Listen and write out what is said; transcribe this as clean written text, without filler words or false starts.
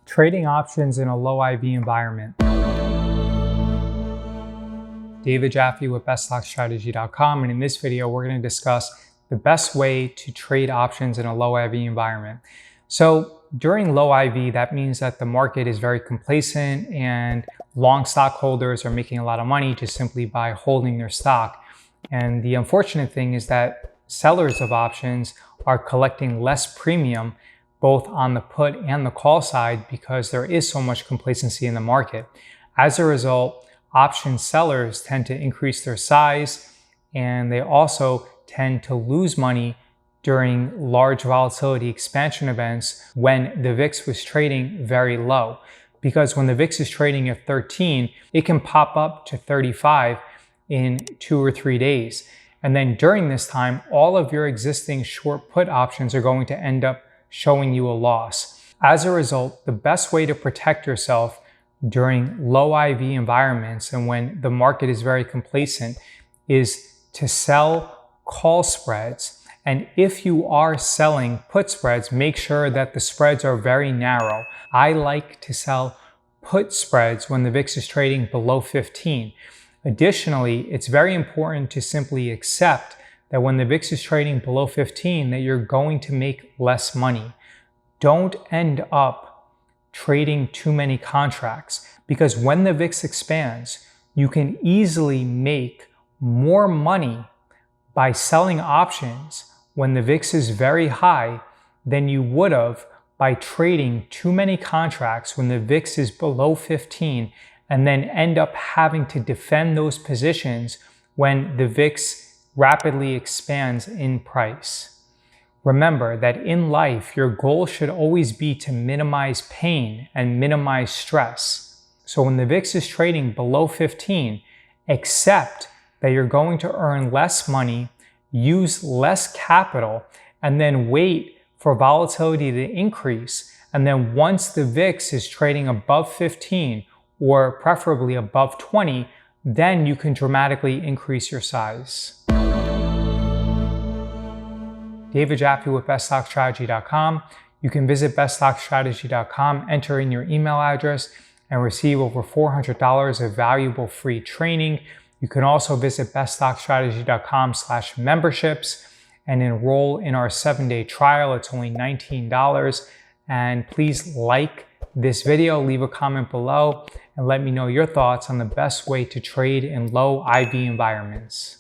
Trading options in a low IV environment. David Jaffe with BestStockStrategy.com, and in this video we're going to discuss the best way to trade options in a low IV environment. So during low IV, that means that the market is very complacent and long stockholders are making a lot of money just simply by holding their stock. And the unfortunate thing is that sellers of options are collecting less premium both on the put and the call side because there is so much complacency in the market. As a result, option sellers tend to increase their size, and they also tend to lose money during large volatility expansion events when the VIX was trading very low. Because when the VIX is trading at 13, it can pop up to 35 in 2 or 3 days. And then during this time, all of your existing short put options are going to end up showing you a loss. As a result, the best way to protect yourself during low IV environments and when the market is very complacent is to sell call spreads. And if you are selling put spreads, make sure that the spreads are very narrow. I like to sell put spreads when the VIX is trading below 15. Additionally, it's very important to simply accept that when the VIX is trading below 15, that you're going to make less money. Don't end up trading too many contracts, because when the VIX expands, you can easily make more money by selling options when the VIX is very high than you would have by trading too many contracts when the VIX is below 15, and then end up having to defend those positions when the VIX rapidly expands in price. Remember that in life, your goal should always be to minimize pain and minimize stress. So when the VIX is trading below 15, accept that you're going to earn less money, use less capital, and then wait for volatility to increase. And then once the VIX is trading above 15, or preferably above 20, then you can dramatically increase your size. David Jaffe with BestStockStrategy.com. You can visit BestStockStrategy.com, enter in your email address, and receive over $400 of valuable free training. You can also visit BestStockStrategy.com/memberships and enroll in our 7-day trial. It's only $19. And please like this video, leave a comment below, and let me know your thoughts on the best way to trade in low IV environments.